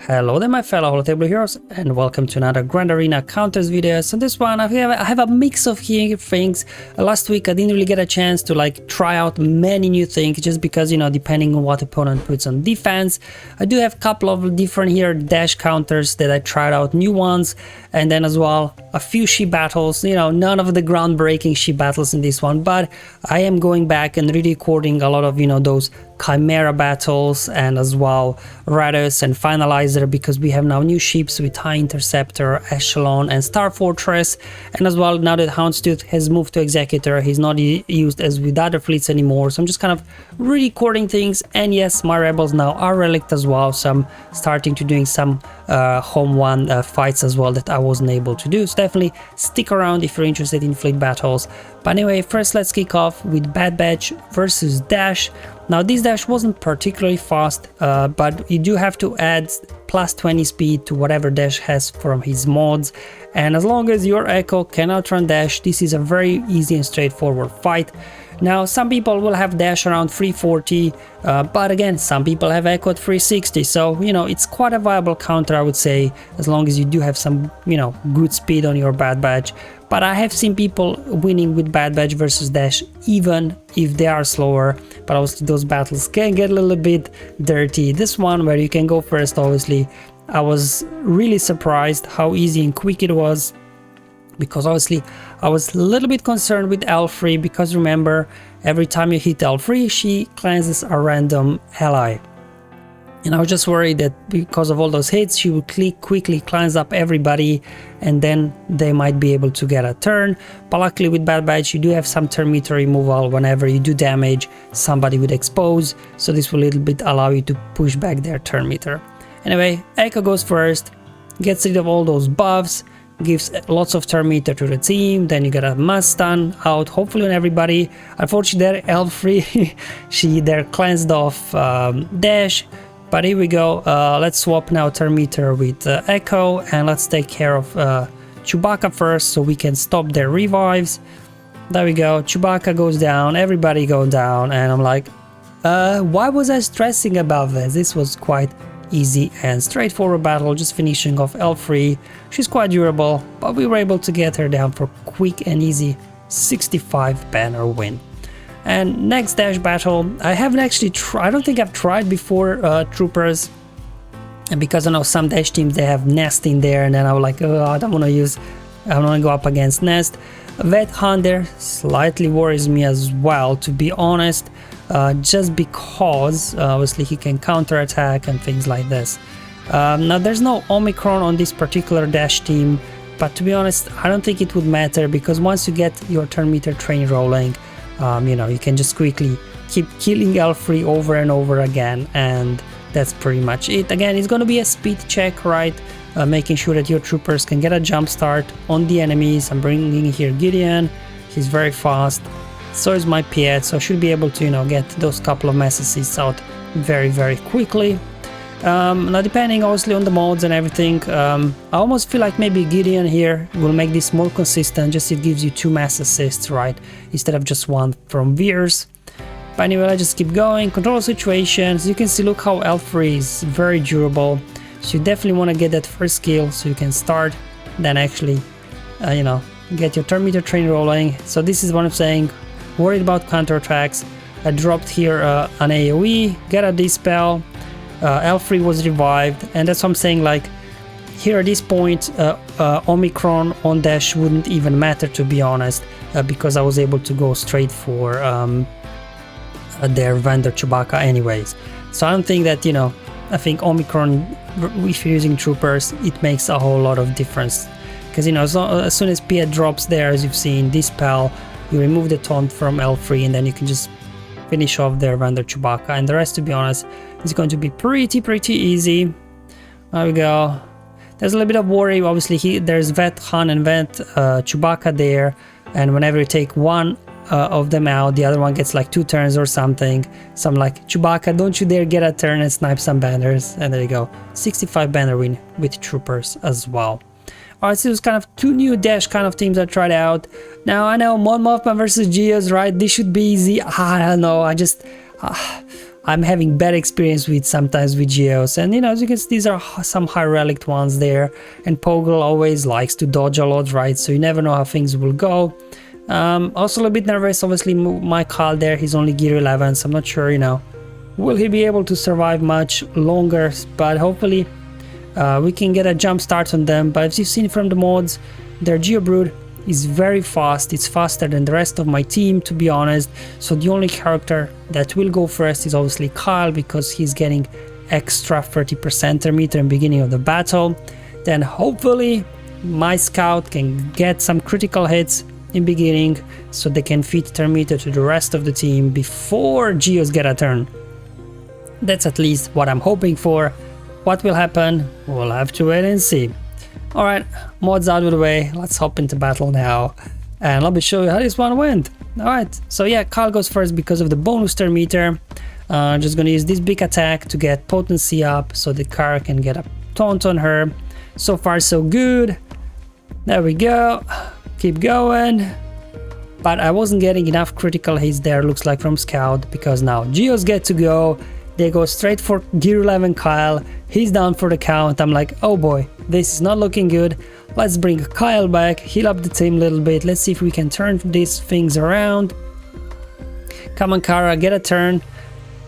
Hello there my fellow holotable heroes, and welcome to another Grand Arena Counters video. So this one I have a mix of things. Last week I didn't really get a chance to try out many new things, just because, depending on what opponent puts on defense. I do have a couple of different here dash counters that I tried out, new ones, and then as well a few ship battles. None of the groundbreaking ship battles in this one, but I am going back and re-recording a lot of those Chimaera battles, and as well Raddus and Finalizer, because we have now new ships with High Interceptor, Echelon and Star Fortress. And as well, now that Houndstooth has moved to Executor, he's not used as with other fleets anymore, so I'm just kind of re-recording things. And yes, my rebels now are relict as well, so I'm starting to doing some home one fights as well that I wasn't able to do. So definitely stick around if you're interested in fleet battles. But anyway, first let's kick off with Bad Batch versus Dash. Now this Dash wasn't particularly fast, but you do have to add plus 20 speed to whatever Dash has from his mods, and as long as your Echo can outrun Dash, this is a very easy and straightforward fight. Now some people will have Dash around 340, but again some people have Echo at 360, so it's quite a viable counter, I would say, as long as you do have some good speed on your Bad Batch. But I have seen people winning with Bad Batch versus Dash even if they are slower, but obviously those battles can get a little bit dirty. This one where you can go first, obviously I was really surprised how easy and quick it was, because obviously I was a little bit concerned with L3, because remember, every time you hit L3 she cleanses a random ally. And I was just worried that because of all those hits, she would quickly cleanse up everybody, and then they might be able to get a turn. But luckily with Bad Batch, you do have some turn meter removal whenever you do damage somebody with expose, so this will a little bit allow you to push back their turn meter. Anyway, Echo goes first, gets rid of all those buffs, gives lots of turn meter to the team. Then you get a mass stun out, hopefully on everybody. Unfortunately, they're L3, they're cleansed off Dash. But here we go, let's swap now turn meter with Echo, and let's take care of Chewbacca first so we can stop their revives. There we go, Chewbacca goes down, everybody goes down, and I'm like, why was I stressing about this? This was quite easy and straightforward battle, just finishing off L3. She's quite durable, but we were able to get her down for quick and easy 65 banner win. And next dash battle, I haven't actually tried, I don't think I've tried before troopers, and because I know some dash teams they have Nest in there, and then I was like, oh, I don't want to go up against Nest. Vet Hunter slightly worries me as well, to be honest, just because obviously he can counterattack and things like this. Now there's no Omicron on this particular dash team, but to be honest I don't think it would matter, because once you get your turn meter train rolling, you can just quickly keep killing L3 over and over again, and that's pretty much it. Again, it's going to be a speed check, right? Making sure that your troopers can get a jump start on the enemies. I'm bringing here Gideon, he's very fast, so is my Piet, so I should be able to get those couple of mass assists out very quickly. Now depending obviously on the mods and everything, I almost feel like maybe Gideon here will make this more consistent, just it gives you 2 mass assists, right, instead of just 1 from Veers. But anyway, let's just keep going, control the situation. As you can see, look how L3 is very durable, so you definitely want to get that first skill so you can start, then actually get your turn meter train rolling. So this is what I'm saying, worried about counterattacks. I dropped here an AoE, get a dispel. L3 was revived, and that's what I'm saying, like here at this point Omicron on Dash wouldn't even matter, to be honest, because I was able to go straight for their vendor Chewbacca anyways. So I don't think that I think Omicron, if you're using troopers, it makes a whole lot of difference, because as soon as Piet drops there, as you've seen, dispel, you remove the taunt from L3, and then you can just finish off their vendor Chewbacca, and the rest, to be honest, is going to be pretty easy. There we go. There's a little bit of worry, obviously there's Vet Han and Vet Chewbacca there, and whenever you take one of them out, the other one gets like 2 turns or something. So I'm like, Chewbacca, don't you dare get a turn and snipe some banners. And there you go, 65 banner win with troopers as well. Alright, so it was kind of 2 new dash kind of teams I tried out. Now I know Mothma versus Geos, right? This should be easy. I don't know, I just I'm having bad experience with sometimes with Geos, and you know, as you can see, these are some high relic ones there, and Poggle always likes to dodge a lot, right? So you never know how things will go. Also a little bit nervous, obviously my Kyle there, he's only gear 11, so I'm not sure, you know, will he be able to survive much longer, but hopefully we can get a jump start on them. But as you've seen from the mods, their Geobrood is very fast. It's faster than the rest of my team, to be honest. So the only character that will go first is obviously Kyle, because he's getting extra 30% thermometer in the beginning of the battle. Then hopefully my scout can get some critical hits in beginning, so they can feed thermometer to the rest of the team before Geos get a turn. That's at least what I'm hoping for. What will happen, we'll have to wait and see. Alright, mods out of the way, let's hop into battle now, and let me show you how this one went. Alright, so yeah, Kyle goes first because of the bonus thermometer. Just gonna use this big attack to get potency up, so the car can get a taunt on her. So far so good. There we go, keep going. But I wasn't getting enough critical hits there, looks like, from Scout, because now Geos get to go. They go straight for gear 11 Kyle, he's down for the count. I'm like, oh boy, this is not looking good. Let's bring Kyle back, heal up the team a little bit. Let's see if we can turn these things around. Come on Kara, get a turn.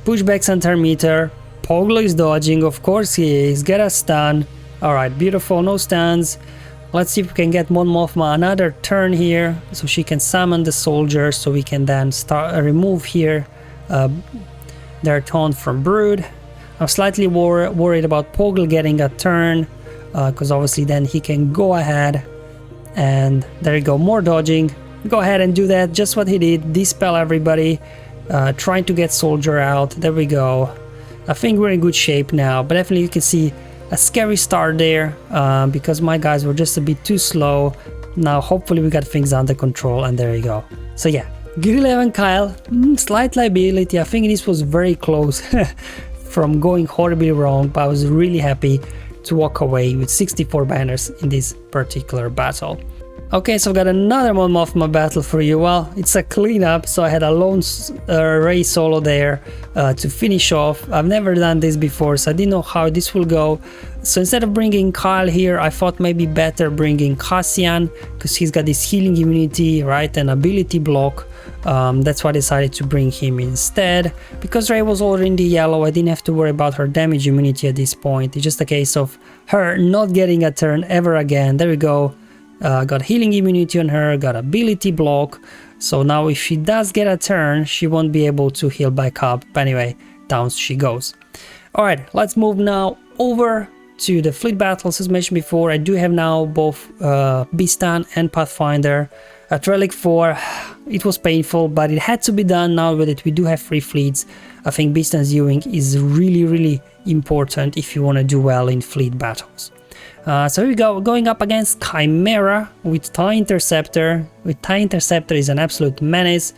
Push back some thermometer. Poggle is dodging, of course he is. Get a stun. Alright, beautiful, no stuns. Let's see if we can get Mothma another turn here, so she can summon the soldiers, so we can then start remove here their taunt from Brood. I'm slightly worried about Poggle getting a turn, because obviously then he can go ahead, and there you go, more dodging. Go ahead and do that, just what he did, dispel everybody, trying to get soldier out. There we go. I think we're in good shape now, but definitely you can see a scary start there, because my guys were just a bit too slow. Now hopefully we got things under control, and there you go. So yeah, gear 11 Kyle, slight liability. I think this was very close from going horribly wrong, but I was really happy to walk away with 64 banners in this particular battle. Okay, so I've got another Mothma battle for you. Well, it's a cleanup, so I had a lone Rey solo there to finish off. I've never done this before, so I didn't know how this will go. So instead of bringing Kyle here, I thought maybe better bringing Cassian, because he's got this healing immunity, right, and ability block. That's why I decided to bring him instead. Because Rey was already in the yellow, I didn't have to worry about her damage immunity at this point. It's just a case of her not getting a turn ever again. There we go. Got healing immunity on her, got ability block, so now if she does get a turn, she won't be able to heal back up. But anyway, down she goes. Alright, let's move now over to the fleet battles. As mentioned before, I do have now both Bistan and Pathfinder. At Relic 4, it was painful, but it had to be done. Now that we do have 3 fleets, I think Bistan's viewing is really important if you want to do well in fleet battles. So here we go, going up against Chimaera with TIE Interceptor. TIE Interceptor is an absolute menace.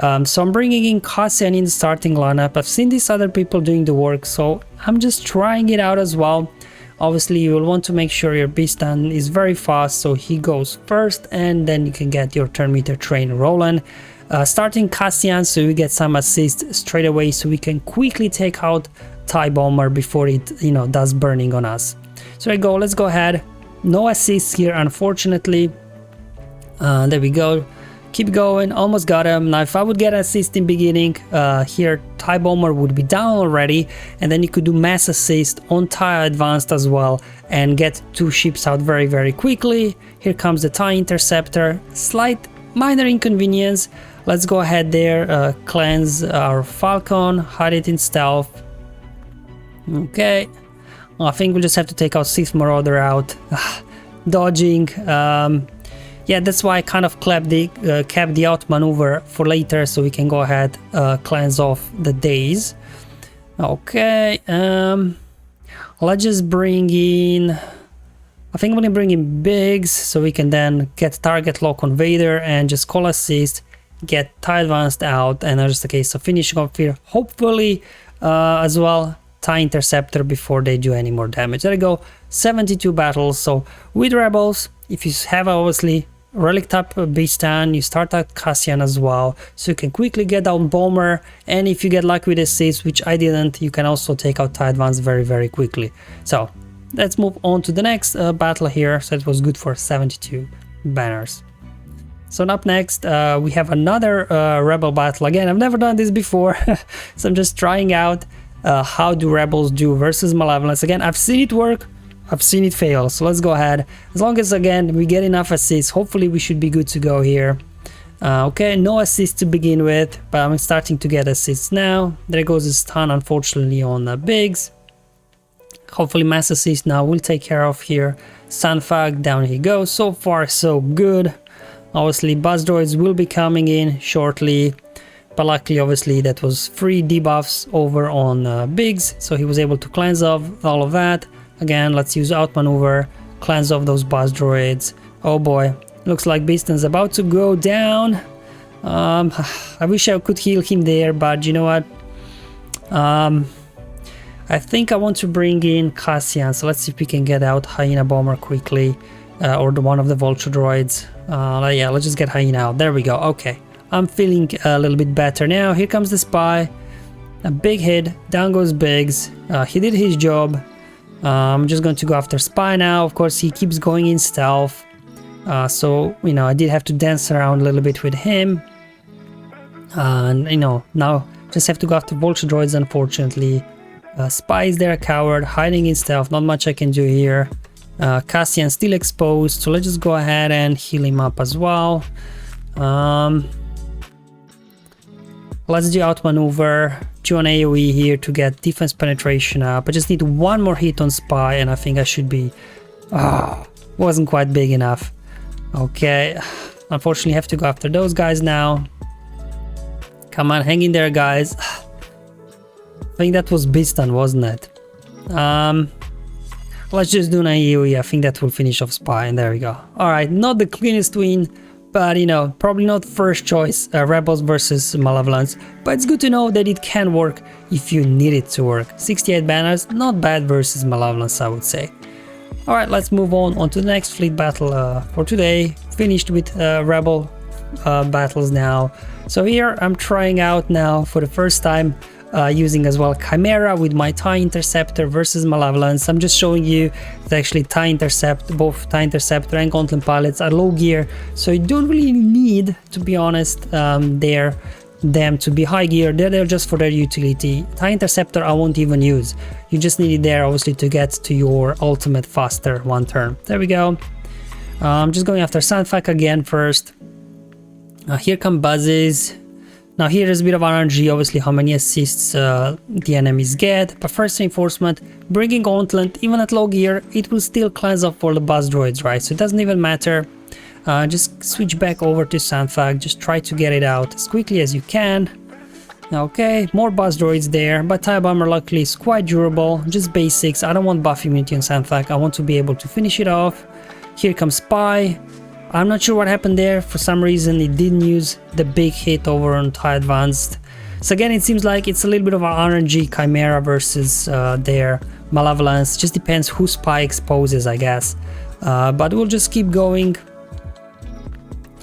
So I'm bringing in Cassian in the starting lineup. I've seen these other people doing the work, so I'm just trying it out as well. Obviously, you will want to make sure your Bistan is very fast, so he goes first, and then you can get your turn meter train rolling. Starting Cassian, so you get some assist straight away, so we can quickly take out TIE Bomber before it, you know, does burning on us. So there we go, let's go ahead. No assists here, unfortunately. There we go. Keep going, almost got him. Now if I would get an assist in beginning, here TIE Bomber would be down already, and then you could do mass assist on TIE Advanced as well and get 2 ships out very quickly. Here comes the TIE Interceptor. Slight minor inconvenience. Let's go ahead there, cleanse our Falcon, hide it in stealth. Okay. I think we'll just have to take our 6th Marauder out. Dodging. Yeah, that's why I kind of kept the outmaneuver for later, so we can go ahead, cleanse off the days. Okay. Let's just bring in... I think I'm gonna bring in Biggs, so we can then get target lock on Vader and just call assist, get TIE Advanced out, and that's just a case of finishing off here. Hopefully, as well, TIE Interceptor before they do any more damage. There we go, 72 battles. So with Rebels, if you have obviously relic type Beastan, you start out Cassian as well, so you can quickly get out Bomber, and if you get lucky with assists, which I didn't, you can also take out TIE Advance very quickly. So let's move on to the next battle here. So it was good for 72 banners. So up next we have another rebel battle. Again, I've never done this before, so I'm just trying out how do rebels do versus Malevolence. Again, I've seen it work, I've seen it fail, so let's go ahead. As long as, again, we get enough assists, hopefully we should be good to go here. Okay, no assists to begin with, but I'm starting to get assists now. There goes a stun, unfortunately, on Biggs. Hopefully mass assist now will take care of here. Sunfag, down he goes. So far so good. Obviously buzz droids will be coming in shortly, but luckily obviously that was free debuffs over on Biggs, so he was able to cleanse off all of that. Again, let's use outmaneuver, cleanse off those buzz droids. Oh boy, looks like Beaston's about to go down. I wish I could heal him there, but you know what, I think I want to bring in Cassian, so let's see if we can get out Hyena Bomber quickly, or one of the Vulture droids. Yeah, let's just get Hyena out. There we go. Okay, I'm feeling a little bit better now. Here comes the Spy. A big hit. Down goes Biggs. He did his job. I'm just going to go after Spy now. Of course, he keeps going in stealth. So, you know, I did have to dance around a little bit with him. And, you know, now just have to go after Vulture droids, unfortunately. Spy is there, a coward, hiding in stealth. Not much I can do here. Cassian still exposed, so let's just go ahead and heal him up as well. Let's do outmaneuver, do an AoE here to get defense penetration up. I just need one more hit on Spy and I think I should be... wasn't quite big enough. Okay, unfortunately have to go after those guys now. Come on, hang in there, guys. I think that was Beastan, wasn't it? Let's just do an AoE. I think that will finish off Spy, and there we go. Alright, not the cleanest win, but you know, probably not first choice, Rebels versus Malevolence, but it's good to know that it can work if you need it to work. 68 banners, not bad versus Malevolence, I would say. Alright, let's move on to the next fleet battle for today. Finished with Rebel battles now. So here I'm trying out now for the first time using as well Chimaera with my TIE Interceptor versus Malevolence. I'm just showing you that actually both TIE Interceptor and Gauntlet pilots are low gear, so you don't really need, to be honest, them to be high gear. They're there just for their utility. TIE Interceptor I won't even use. You just need it there obviously to get to your ultimate faster one turn. There we go. I'm just going after Sandfak again first. Here come buzzes. Now here is a bit of RNG, obviously how many assists the enemies get, but first reinforcement, bringing Gauntlet, even at low gear, it will still cleanse up for the buzz droids, right? So it doesn't even matter. Just switch back over to Sandfag, just try to get it out as quickly as you can. Okay, more buzz droids there, but TIE Bomber luckily is quite durable, just basics. I don't want buff immunity on Sandfag, I want to be able to finish it off. Here comes Spy. I'm not sure what happened there. For some reason it didn't use the big hit over on TIE Advanced. So again, it seems like it's a little bit of an RNG Chimaera versus their Malevolence. Just depends who Spy exposes, I guess. But we'll just keep going.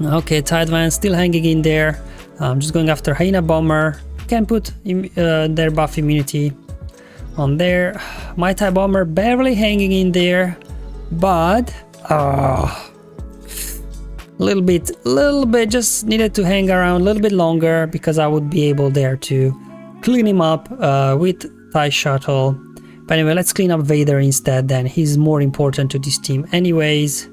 Okay, TIE Advanced still hanging in there. I'm just going after Hyena Bomber. Can put their buff immunity on there. My TIE Bomber barely hanging in there, but little bit, just needed to hang around a little bit longer because I would be able there to clean him up with TIE Shuttle. But anyway, let's clean up Vader instead, then he's more important to this team anyways.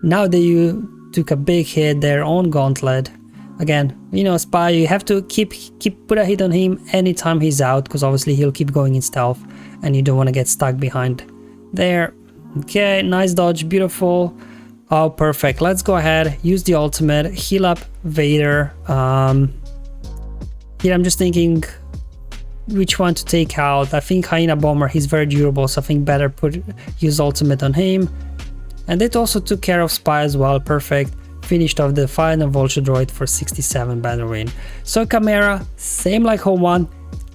Now that you took a big hit there on Gauntlet, again, you know, Spy, you have to put a hit on him anytime he's out, because obviously he'll keep going in stealth and you don't want to get stuck behind there. Okay, nice dodge, beautiful. Oh, perfect. Let's go ahead, use the ultimate, heal up Vader. Here I'm just thinking which one to take out. I think Hyena Bomber, he's very durable, so I think better use ultimate on him. And it also took care of Spy as well, perfect. Finished off the final Vulture droid for 67 banner win. So Chimaera, same like Home 1,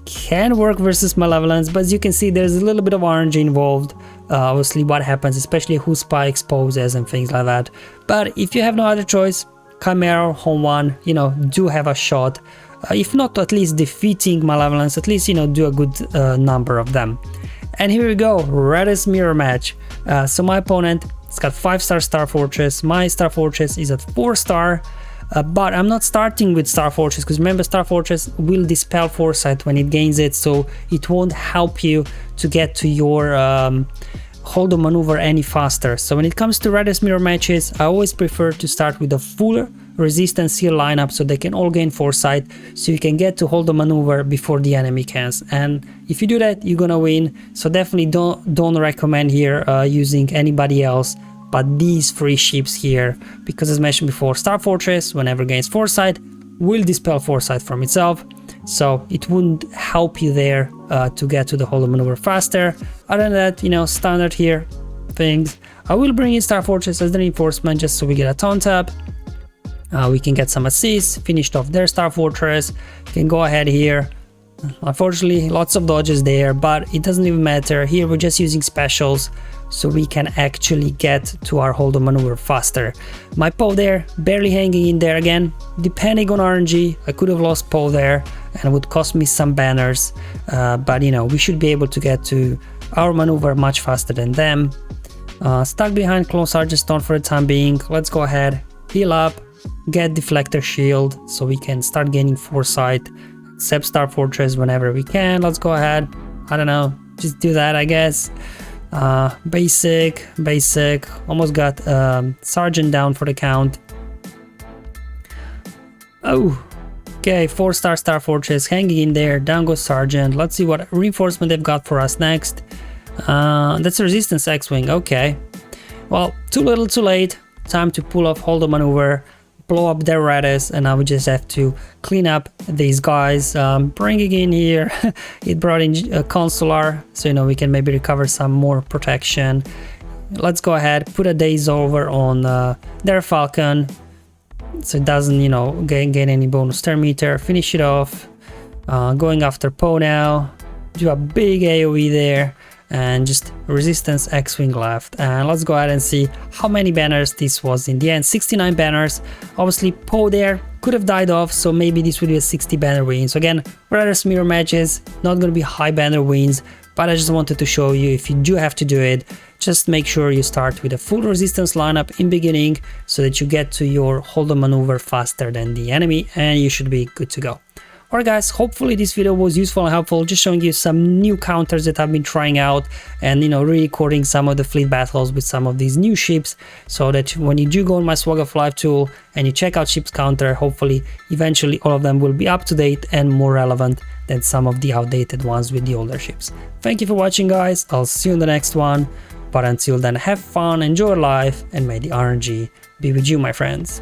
can work versus Malevolence, but as you can see there's a little bit of RNG involved. obviously what happens, especially who spy exposes and things like that. But if you have no other choice, Chimaera home 1, you know, do have a shot. If not at least defeating Malevolence, at least, you know, do a good number of them. And here we go, Raddus Mirror match. So my opponent, it's got 5-star Star Fortress, my Star Fortress is at 4-star, but I'm not starting with Star Fortress, because remember, Star Fortress will dispel Foresight when it gains it, so it won't help you to get to your hold on maneuver any faster. So when it comes to Raddus Mirror matches, I always prefer to start with a full resistance seal lineup, so they can all gain Foresight, so you can get to hold the maneuver before the enemy can. And if you do that, you're gonna win. So definitely don't recommend here using anybody else but these 3 ships here, because as mentioned before, Star Fortress, whenever gains Foresight, will dispel Foresight from itself, so it wouldn't help you there to get to the hold maneuver faster. Other than that, you know, standard here things. I will bring in Star Fortress as the reinforcement, just so we get a taunt up. We can get some assists, finished off their Star Fortress, can go ahead here. Unfortunately, lots of dodges there, but it doesn't even matter. Here we're just using specials, so we can actually get to our hold on maneuver faster. My Poe there, barely hanging in there again. Depending on RNG, I could have lost Poe there, and it would cost me some banners. But you know, we should be able to get to our maneuver much faster than them. Stuck behind Clone Sergeant Stone for the time being. Let's go ahead, heal up, get Deflector Shield, so we can start gaining Foresight. Accept Star Fortress whenever we can. Let's go ahead, I don't know, just do that, I guess. Basic, almost got Sergeant down for the count. Oh, okay, 4-star Star Fortress hanging in there, down goes Sergeant. Let's see what reinforcement they've got for us next. That's a Resistance X-Wing, okay. Well, too little too late, time to pull off hold the maneuver, blow up their Raddus, and now we just have to clean up these guys. Bringing in here, it brought in a Consular, so you know, we can maybe recover some more protection. Let's go ahead, put a Daze Over on their Falcon, so it doesn't, you know, gain any bonus turn meter. Finish it off, going after Poe now, do a big AoE there, and just Resistance X-Wing left. And let's go ahead and see how many banners this was in the end. 69 banners. Obviously Poe there could have died off, so maybe this would be a 60 banner win. So again, Raddus Mirror matches, not going to be high banner wins, but I just wanted to show you, if you do have to do it, just make sure you start with a full resistance lineup in beginning, so that you get to your hold on maneuver faster than the enemy, and you should be good to go. Alright guys, hopefully this video was useful and helpful, just showing you some new counters that I've been trying out, and you know, re-recording some of the fleet battles with some of these new ships, so that when you do go on my SWGOH Live tool and you check out ships counter, hopefully eventually all of them will be up to date and more relevant than some of the outdated ones with the older ships. Thank you for watching guys, I'll see you in the next one, but until then, have fun, enjoy life, and may the RNG be with you, my friends.